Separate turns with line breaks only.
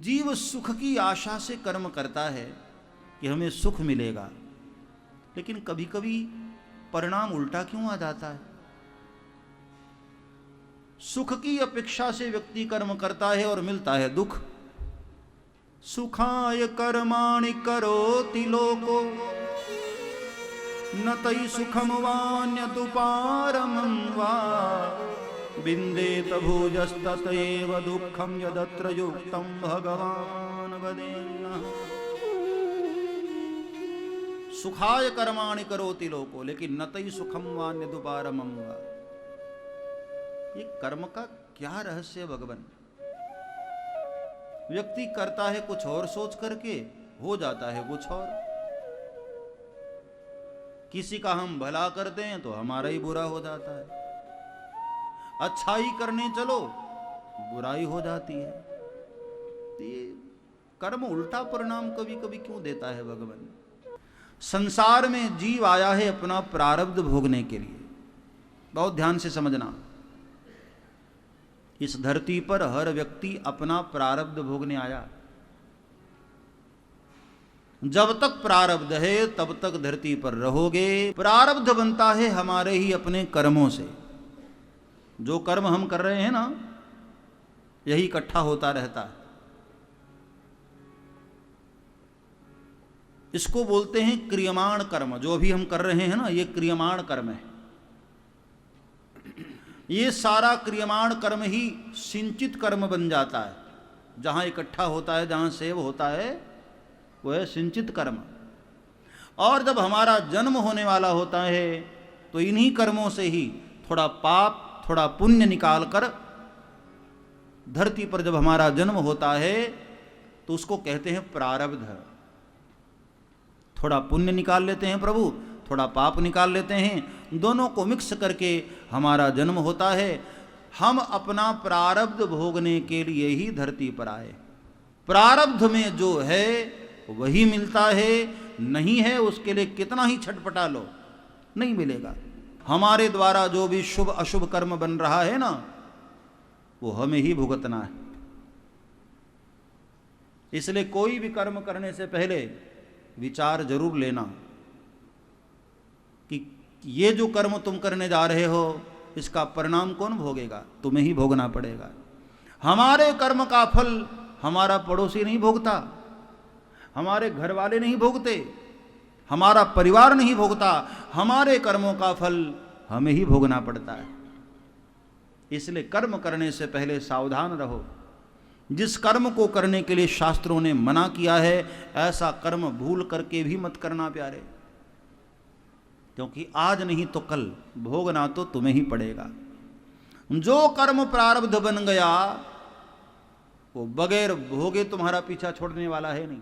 जीव सुख की आशा से कर्म करता है कि हमें सुख मिलेगा, लेकिन कभी कभी परिणाम उल्टा क्यों आ जाता है। सुख की अपेक्षा से व्यक्ति कर्म करता है और मिलता है दुख। सुखाय कर्माणि करोति लोको न तै सुखम वान्यतुपारमं वा विन्देत भुजस्ततएव दुःखं यदत्र युक्तं भगवान् वदेन्नः। सुखाय कर्माणि करोति लोको, लेकिन न तै सुखम वान्यतुपारमं वा। ये कर्म का क्या रहस्य है भगवान। व्यक्ति करता है कुछ और सोच करके, हो जाता है कुछ और। किसी का हम भला करते हैं तो हमारा ही बुरा हो जाता है, अच्छाई करने चलो बुराई हो जाती है। तो ये कर्म उल्टा परिणाम कभी कभी क्यों देता है भगवान। संसार में जीव आया है अपना प्रारब्ध भोगने के लिए। बहुत ध्यान से समझना, इस धरती पर हर व्यक्ति अपना प्रारब्ध भोगने आया। जब तक प्रारब्ध है तब तक धरती पर रहोगे। प्रारब्ध बनता है हमारे ही अपने कर्मों से। जो कर्म हम कर रहे हैं ना, यही इकट्ठा होता रहता है। इसको बोलते हैं क्रियमाण कर्म। जो भी हम कर रहे हैं ना, ये क्रियमाण कर्म है। ये सारा क्रियमाण कर्म ही सिंचित कर्म बन जाता है। जहां इकट्ठा होता है, जहां सेव होता है, वो है सिंचित कर्म। और जब हमारा जन्म होने वाला होता है तो इन्हीं कर्मों से ही थोड़ा पाप थोड़ा पुण्य निकाल कर धरती पर जब हमारा जन्म होता है तो उसको कहते हैं प्रारब्ध। थोड़ा पुण्य निकाल लेते हैं प्रभु, थोड़ा पाप निकाल लेते हैं, दोनों को मिक्स करके हमारा जन्म होता है। हम अपना प्रारब्ध भोगने के लिए ही धरती पर आए। प्रारब्ध में जो है वही मिलता है, नहीं है उसके लिए कितना ही छटपटा लो नहीं मिलेगा। हमारे द्वारा जो भी शुभ अशुभ कर्म बन रहा है ना, वो हमें ही भुगतना है। इसलिए कोई भी कर्म करने से पहले विचार जरूर लेना कि ये जो कर्म तुम करने जा रहे हो इसका परिणाम कौन भोगेगा। तुम्हें ही भोगना पड़ेगा। हमारे कर्म का फल हमारा पड़ोसी नहीं भोगता, हमारे घर वाले नहीं भोगते, हमारा परिवार नहीं भोगता। हमारे कर्मों का फल हमें ही भोगना पड़ता है। इसलिए कर्म करने से पहले सावधान रहो। जिस कर्म को करने के लिए शास्त्रों ने मना किया है, ऐसा कर्म भूल करके भी मत करना प्यारे। क्योंकि आज नहीं तो कल भोगना तो तुम्हें ही पड़ेगा। जो कर्म प्रारब्ध बन गया वो बगैर भोगे तुम्हारा पीछा छोड़ने वाला है नहीं।